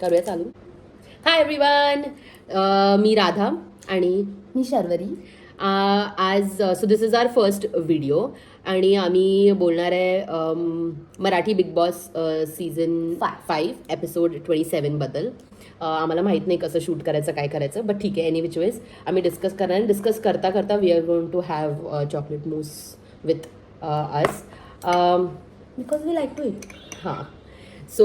करूया चालू. Hi everyone, मी राधा आणि मी शर्वरी. आज so this is our first video आणि आम्ही बोलणार आहे Marathi big boss season 5 episode 27 बद्दल. आम्हाला माहीत नाही कसं शूट करायचं, काय करायचं, बट ठीक आहे. एनी विच वेज आम्ही डिस्कस करणार आणि डिस्कस करता करता we are going to have chocolate mousse with us because we like to eat. हां. सो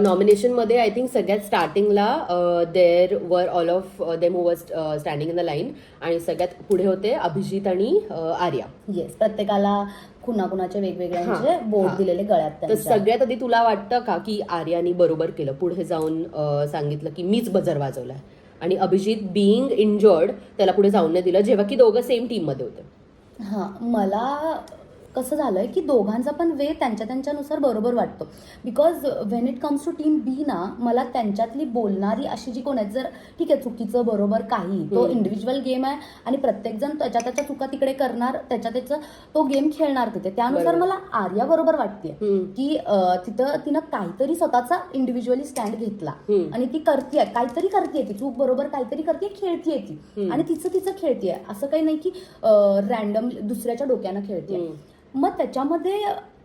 नॉमिनेशनमध्ये आय थिंक सगळ्यात स्टार्टिंगला there were all of them who was standing in the line आणि सगळ्यात पुढे होते अभिजित आणि आर्या. येस, प्रत्येकाला कुणाकुणाचे वेगवेगळ्यांचे बोर्ड दिलेले गळ्यात. तर सगळ्यात आधी तुला वाटतं का की आर्यानी बरोबर केलं, पुढे जाऊन सांगितलं की मीच बजर वाजवलाय आणि अभिजित बिईंग इंजर्ड त्याला पुढे जाऊन नाही दिलं, जेव्हा की दोघं सेम टीम मध्ये होते. हां, मला कसं झालंय की दोघांचा पण वे त्यांच्यानुसार बरोबर वाटतो. Because when it comes to team B ना, मला त्यांच्यातली बोलणारी अशी जी कोण आहेत, जर ठीक आहे चुकीचं बरोबर काही, तो इंडिव्हिज्युअल गेम आहे आणि प्रत्येकजण त्याच्या चुका तिकडे करणार, त्याचं तो गेम खेळणार तिथे. त्यानुसार मला आर्या बरोबर वाटते की तिथं तिनं काहीतरी स्वतःचा इंडिव्हिज्युअली स्टँड घेतला आणि ती करतेय, काहीतरी करतेय, ती चूक बरोबर काहीतरी करतेय, खेळतीये ती आणि तिचं खेळतेय. असं काही नाही की रॅन्डम दुसऱ्याच्या डोक्यानं खेळतेय. मग त्याच्यामध्ये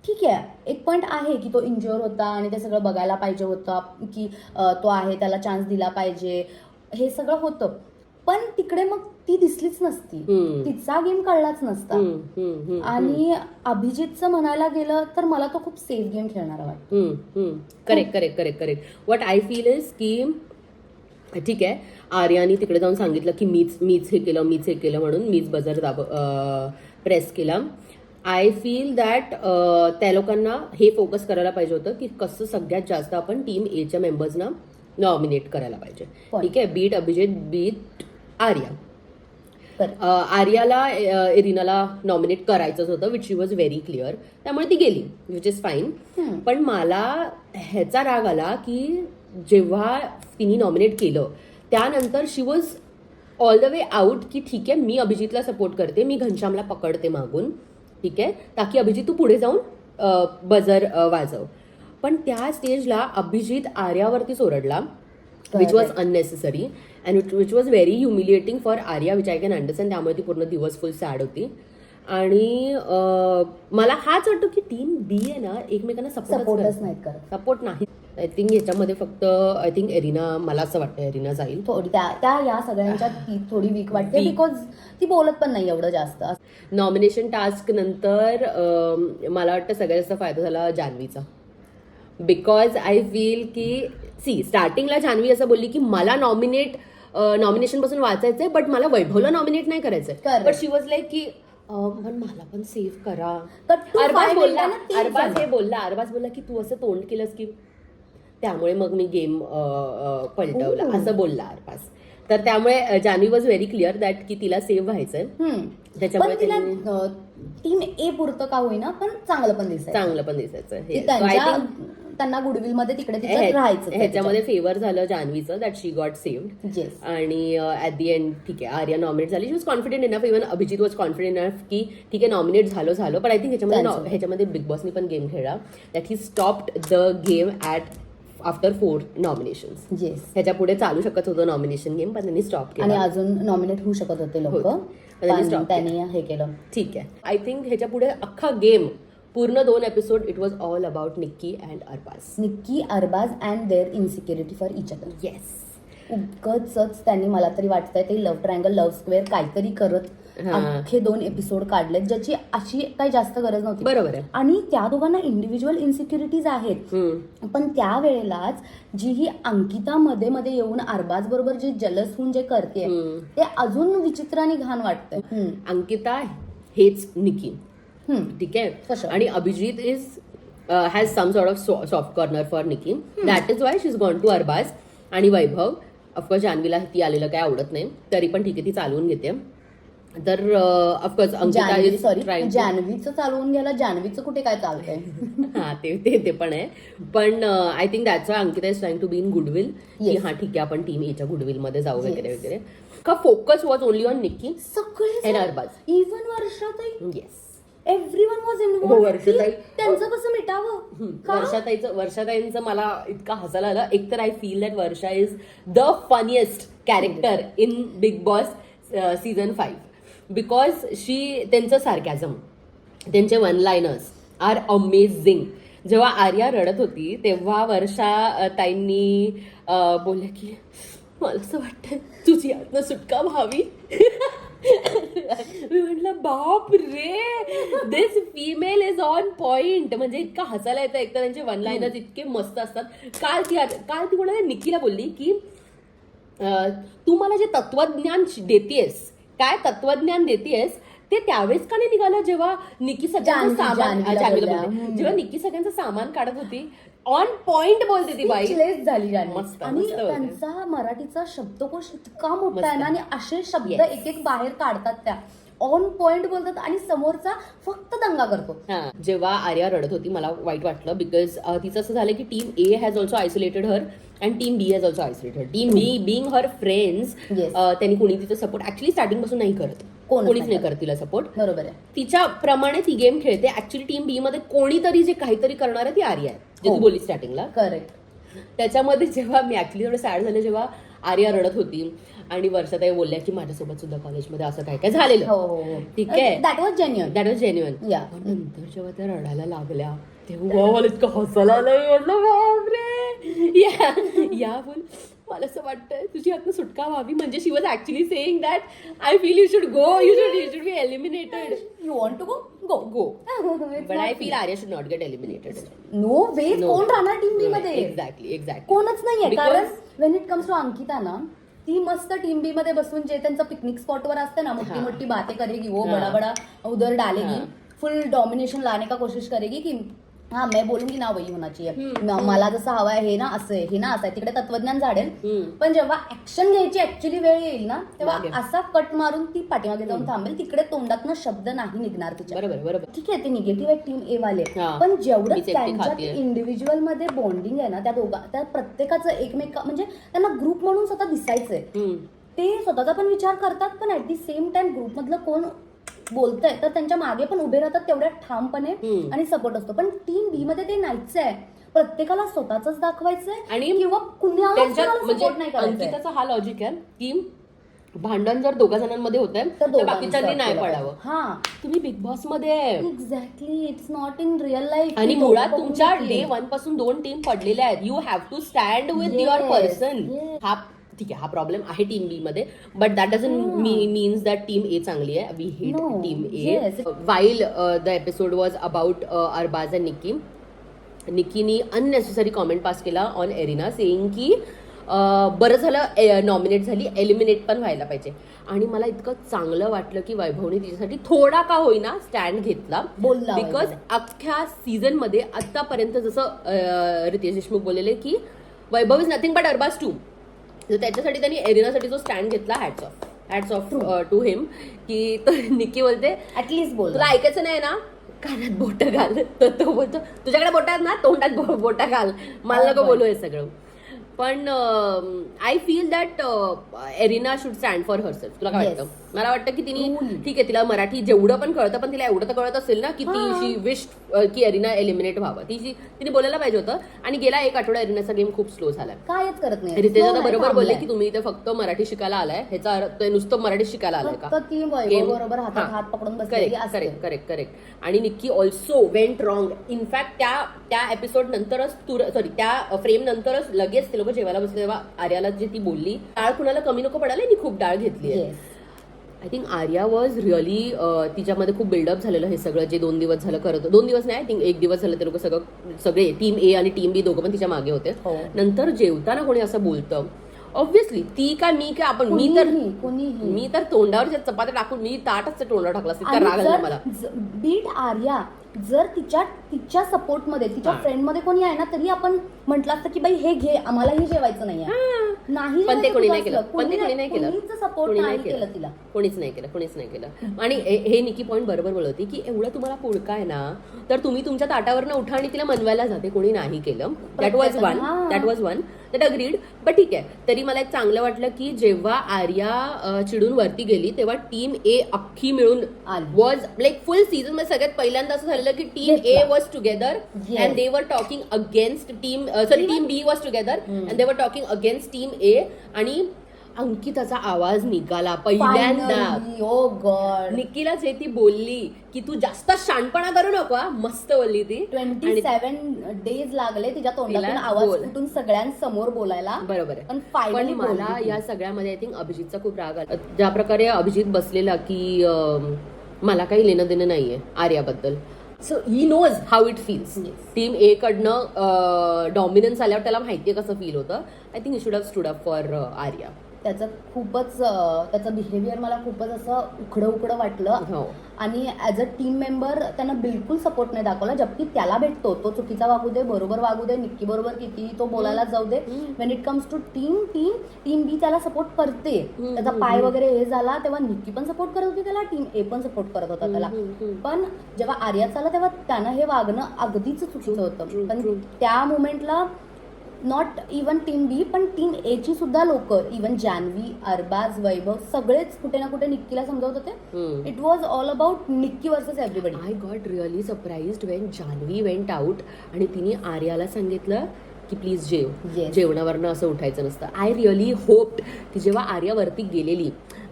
ठीक आहे, एक पॉईंट आहे की तो इंज्युअर होता आणि ते सगळं बघायला पाहिजे होतं की तो आहे, त्याला चान्स दिला पाहिजे, हे सगळं होतं. पण तिकडे मग ती दिसलीच नसती, तिचा गेम कळलाच नसता. आणि अभिजितचं म्हणायला गेलं तर मला तो खूप सेफ गेम खेळणारा वाटतो. Correct. What I feel is की ठीक आहे, आर्यानी तिकडे जाऊन सांगितलं की मीच हे केलं म्हणून मीच बजर प्रेस केला. आय फील दॅट त्या लोकांना हे फोकस करायला पाहिजे होतं की कसं सगळ्यात जास्त आपण टीम एच्या मेंबर्सना नॉमिनेट करायला पाहिजे. ठीक आहे, बीट अभिजित, बीट आर्या. आर्याला एरिनाला नॉमिनेट करायचंच होतं, which she was very clear, त्यामुळे ती गेली, विच इज फाईन. पण मला ह्याचा राग आला की जेव्हा तिने नॉमिनेट केलं त्यानंतर she was all the way out की ठीक आहे मी अभिजितला सपोर्ट करते, मी घनश्यामला पकडते मागून, ठीक आहे, ताकी अभिजित तू पुढे जाऊन बजर वाजव. पण त्या स्टेजला अभिजित आर्यावरतीच ओरडला, which was unnecessary and which was very humiliating for Arya, which I can understand. त्यामुळे ती पूर्ण दिवस फुल सॅड होती. आणि मला हाच वाटतो की टीम बी आहे ना एकमेकांना सपोर्टच नाही करत, सपोर्ट नाही. आय थिंक ह्याच्यामध्ये फक्त आय थिंक एरिना, मला असं वाटतं एरिना जाईल थोडी त्या या सगळ्यांच्या ती थोडी वीक वाटते बिकॉज ती बोलत पण नाही एवढं जास्त. नॉमिनेशन टास्क नंतर मला वाटतं सगळ्यात जास्त फायदा झाला जान्हवीचा, बिकॉज आय फील की स्टार्टिंगला जान्हवी असं बोलली की मला नॉमिनेशन पासून वाचायचंय बट मला वैभवला नॉमिनेट नाही करायचंय. बट शी वॉज लाईक की पण मला पण सेव्ह करा. अरबाज बोलला की तू असं तोंड केलंस की त्यामुळे मग मी गेम पलटवला, असं बोलला अरबाज. तर त्यामुळे Janhavi was very clear that की तिला सेव्ह व्हायचंय. त्याच्यामुळे टीम ए पुरतं का होईना पण चांगलं पण दिसायचं, त्यांना गुडविल मध्ये तिकडे राहायचं. ह्याच्यामध्ये फेवर झालं जान्हवीचं, दॅट शी गॉट सेव्ड. आणि ऍट दी एंड ठीक आहे आर्या नॉमिनेट झाली, she was confident enough. Even Abhijit was confident enough की ठीक आहे नॉमिनेट झालं. पण आय थिंक ह्याच्यामध्ये बिग बॉसनी पण गेम खेळला, that he stopped the game at after 4 nominations. ह्याच्या पुढे चालू शकत होतं नॉमिनेशन गेम, पण त्यांनी स्टॉप केलं. आणि अजून नॉमिनेट होऊ शकत होते लोक, त्यांनी हे केलं. ठीक आहे, आय थिंक ह्याच्या पुढे अख्खा गेम पूर्ण 2 episode it was all about Nikki Arbaaz and their insecurity for each other. Yes, उगच त्यांनी मला तरी वाटतंय ते लव्ह ट्रायंगल, लव्ह स्क्वेअर काहीतरी करत अख्खे 2 एपिसोड काढलेत, ज्याची अशी काही जास्त गरज नव्हती. बरोबर आहे. आणि त्या दोघांना इंडिव्हिज्युअल इन्सिक्युरिटीज आहेत, पण त्यावेळेलाच जी ही अंकिता मध्ये येऊन अरबाज बरोबर जे जलस होऊन जे करते ते अजून विचित्र आणि घाण वाटतंय. अंकिता हेच निक्की, ठीक आहे, आणि Abhijit has some sort of soft corner for Nikki, that is why she is gone to Arbaaz. आणि वैभव ऑफकोर्स जान्हवीला ती आलेलं काय आवडत नाही, तरी पण ठीक आहे ती चालवून घेते. तर ऑफकोर्स जान्हवीचं चालवून घ्यायला, जान्हवीचं कुठे काय चालतंय. हा ते पण आहे. पण I think that's why Ankita is trying to be in goodwill, की हा ठीक आहे आपण टीम एच्या गुडविल मध्ये जाऊ वगैरे. का focus was only on Nikki सगळे अँड अरबाज. इव्हन वर्षात येस एव्हरीवन वॉज हो, इन्व्हॉल्व. वर्षाताई. त्यांचं कसं मिटावं का? वर्षाताईंचं मला इतका हसायला आलं. एक तर I feel that Varsha is the funniest character in big boss season 5 because त्यांचं सार्कॅझम, त्यांचे वन लायनर्स आर अमेझिंग. जेव्हा आर्या रडत होती तेव्हा वर्षा ताईंनी बोलल्या की मला असं वाटतं तुझी आत्म सुटका व्हावी. मी म्हटलं बाप रे, दिस फिमेल इज ऑन पॉइंट. म्हणजे इतका हसायला येतं. एकतर त्यांचे वन लाईनर्स इतके मस्त असतात. काल ती कोणाला निकीला बोलली की तू मला जे तत्वज्ञान देतेस, काय तत्वज्ञान देतेस ते त्यावेळेस का नाही निघालं जेव्हा निकी सगळ्यांचं सामान, जेव्हा निकी सगळ्यांचं सामान काढत होती. ऑन पॉइंट बोलते ती बाई. झाली मस्त, आणि मस्त होते. त्यांचा मराठीचा शब्दकोश इतका मोठा आहे ना आणि असे शब्द एक एक बाहेर काढतात त्या. ऑन पॉइंट बोलतात आणि समोरचा फक्त दंगा करतो. जेव्हा आर्या रडत होती मला वाईट वाटलं बिकॉज तिचं असं झालं की team A has also isolated her and team B has also isolated. Team B being her friends, त्यांनी कोणी तिचं सपोर्ट ऍक्च्युली स्टार्टिंग पासून नाही करत, कोणीच नाही करत तिला सपोर्ट. बरोबर आहे. तिच्या प्रमाणे ती गेम खेळते. ऍक्च्युली टीम बी मध्ये कोणीतरी जे काहीतरी करणार आहे ती आर्या आहे, जे तू बोलली स्टार्टिंगला. करेक्ट. त्याच्यामध्ये जेव्हा मी ऍक्च्युली थोडं सॅड झालं जेव्हा आर्या रडत होती आणि वर्षाताई बोलल्या की माझ्यासोबत सुद्धा कॉलेजमध्ये असं काय काय झालेलं. हो, ठीक आहे, दॅट वॉज जेन्युइन. नंतर जेव्हा त्या रडायला लागल्या तेव्हा मला इतकं हसायला आलं. म्हटलं बापरे, या बोल मला असं वाटतं तुझी आत्म सुटका व्हावी. म्हणजे she was actually saying that I feel you should go, you should be eliminated. You want to go go. But I feel Arya should not get eliminated. No way. कोण राहणार टीम बी मध्ये? एक्झॅक्टली. कोणच नाहीये. कारण when it comes to Ankita ना, ती मस्त team B मध्ये बसून जे त्यांचं पिकनिक स्पॉटवर असते ना, मोठी मोठी बातें करेगी, वो बड़ा बड़ा उधर डालेगी, फुल डॉमिनेशन लाने का कोशिश करेगी की हाँ मैं बोलूंगी ना वही होना चाहिए, मला जसं हवं आहे हे ना असं आहे, हे ना असं आहे. तिकडे तत्वज्ञान झाडेल. पण जेव्हा ऍक्शन घ्यायची ऍक्च्युली वेळ येईल ना तेव्हा असा कट मारून ती पाठीमागे जाऊन थांबेल. तिकडे तोंडातनं शब्द नाही निघणार तिच्या. बरोबर. ठीक आहे, ते निगेटिव्ह आहे टीम ए वाले, पण जेवढं त्यांच्यात इंडिव्हिज्युअल मध्ये बॉन्डिंग आहे ना, त्या प्रत्येकाचं एकमेक म्हणजे त्यांना ग्रुप म्हणून स्वतः दिसायचंय. ते स्वतःचा पण विचार करतात, पण at the same time group मधलं कोण बोलतंय तर त्यांच्या मागे पण उभे राहतात तेवढ्या ठामपणे आणि सपोर्ट असतो. पण टीम बी मध्ये ते नाहीच आहे. प्रत्येकाला स्वतःच दाखवायचंय आणि किंवा कुणाला सपोर्ट नाही करायचं. अंकिताचा हा लॉजिक आहे की भांडण जर दोघा जणांमध्ये होत आहे तर बाकीच्यांनी नाही पडावं. हा, तुम्ही बिग बॉस मध्ये आहे. Exactly. It's not in real life. आणि मुळात तुमच्या डे 1 पासून 2 टीम पडलेल्या आहेत. You have to stand with your person. हा ठीक आहे, हा प्रॉब्लेम आहे टीम बी मध्ये, but that doesn't means that team A चांगली आहे. We hate team A. While the episode was about Arbaaz and निकीनी अननेसेसरी कॉमेंट पास केला ऑन एरिना सेईंग की बरं झालं नॉमिनेट झाली, एलिमिनेट पण व्हायला पाहिजे. आणि मला इतकं चांगलं वाटलं की वैभवने तिच्यासाठी थोडा का होईना स्टँड घेतला, बोलला. बिकॉज अख्ख्या सीझन मध्ये आतापर्यंत जसं रितेश देशमुख बोललेले की Vaibhav is nothing but Arbaaz too, तर त्याच्यासाठी त्यांनी एरिनासाठी जो स्टँड घेतला, हॅट्स ऑफ टू हिम. की निकी बोलते ऍटलीस्ट बोल, तुला ऐकायचं नाही ना, कानात बोट घाल. तर तो बोलतो तुझ्याकडे बोट आहेत ना, तोंडात बोटा घाल, मला नको बोलू हे सगळं. पण I feel that arena should stand for herself. तुला काय वाटतं? मला वाटतं की तिने ठीक आहे, तिला मराठी जेवढं पण कळतं, पण तिला एवढं तर कळत असेल ना की ती विश की एरिना एलिमिनेट व्हावं. तिने बोलायला पाहिजे होतं. आणि गेला एक आठवडा एरिनाचा गेम खूप स्लो झालाय, कायच करत नाही. रितेश दादा बरोबर बोलले की तुम्ही इथे फक्त मराठी शिकायला आलाय, ह्याचा अर्थ नुसतं मराठी शिकायला आलाय का? बरोबर हात पकडून बसलेली. करेक्ट. आणि Nikki also went wrong. In fact त्या एपिसोड नंतरच त्या फ्रेम नंतरच लगेच ते लोक जेवायला बसले तेव्हा आर्याला जे ती बोलली, डाळ कुणाला कमी नको पडायला, मी खूप डाळ घेतली आहे. I think Arya was really तिच्यामध्ये खूप बिल्डअप झालेलं हे सगळं जे 2 दिवस झालं करत. 2 दिवस नाही, आय थिंक 1 दिवस झालं ते लोक सगळे टीम ए आणि टीम बी दोघं पण तिच्या मागे होते. नंतर जेवताना कोणी असं बोलतं, ऑब्व्हियसली ती का मी का आपण, मी तर तोंडावर चपात्या टाकून मी ताटच तोंडावर टाकला असते. राग आला मला. बीट आर्या जर तिच्या सपोर्टमध्ये तिच्या फ्रेंडमध्ये कोणी आहे ना तरी आपण म्हटलं असतं की बाई हे घे आम्हालाही जेवायचं नाहीये नाही पण ते जेवायचं कोणी तुझं नाही केलं असलं. पण ते कोणी नाही केलं कोणीच सपोर्ट कोणी नाही केलं तिला कोणीच नाही केलं आणि हे निकी पॉइंट बरोबर बोलत होती की एवढं तुम्हाला पुळका आहे ना तर तुम्ही तुमच्या ताटावरनं उठा आणि तिला मनवायला जाते कोणी नाही केलं that was one that agreed but ठीक आहे तरी मला एक चांगलं वाटलं की जेव्हा आर्या चिडून वरती गेली तेव्हा टीम ए अख्खी मिळून वॉज लाईक फुल सीझन मध्ये सगळ्यात पहिल्यांदा असं झालेलं की team A was together and they were talking against team B was together and they were talking against team ए आणि अंकिताचा आवाज निघाला पहिल्यांदा ओ गॉड निकीला जे ती बोलली की तू जास्त शाणपणा करू नको मस्त बोलली ती 27 डेज लागले तिच्या तोंडातून आवाज फुटून सगळ्यांसमोर बोलायला बरोबर आहे पण मला या सगळ्यामध्ये आय थिंक अभिजितचा खूप राग आला ज्या प्रकारे अभिजित बसलेला की मला काही लेणं देणं नाहीये आर्याबद्दल so he knows how it feels team A कडनं डॉमिनन्स आल्यावर त्याला माहितीये कसं फील होतं I think you should have stood up for Arya त्याचं बिहेवियर मला खूपच असं उकडं वाटलं आणि ऍज अ टीम मेंबर त्यांना बिलकुल सपोर्ट नाही दाखवला जबकि त्याला भेटतो तो चुकीचा वागू दे बरोबर वागू दे निक्की बरोबर किती तो बोलायला जाऊ दे when it comes to team B त्याला सपोर्ट करते त्याचा पाय वगैरे हे झाला तेव्हा निक्की पण सपोर्ट करत होती त्याला टीम ए पण सपोर्ट करत होता त्याला पण जेव्हा आर्या चाला तेव्हा त्यानं हे वागणं अगदीच चुकीचं होतं पण त्या मुमेंटला नॉट इवन टीम बी पण टीम ए ची सुद्धा लोक इवन जान्हवी अरबाज वैभव सगळेच कुठे ना कुठे निक्कीला समजवत होते it was all about Nikki versus everybody I got really surprised when Janhavi went out आणि तिने आर्याला सांगितलं की प्लीज जेवणावरनं असं उठायचं नसतं आय रिअली होप्ड की जेव्हा आर्या वरती गेलेली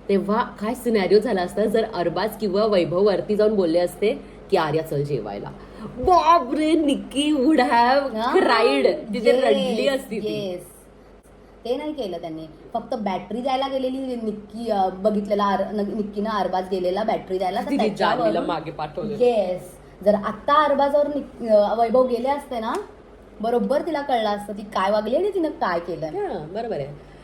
तेव्हा काय सिनॅरिओ झाला असता जर अरबाज किंवा वैभव वरती जाऊन बोलले असते की आर्या चल जेवायला बापरे निक्की वुड हॅव क्राईड तिथे रडली असती ते नाही केलं त्यांनी फक्त बॅटरी द्यायला गेलेली निक्की बघितलेला निक्कीनं अरबाज गेलेला बॅटरी द्यायला मागे पाठवलं येस जर आता अरबाजवर वैभव गेले असते ना बरोबर तिला कळलं असतं ती काय वागली आणि तिनं काय केलं बरोबर आहे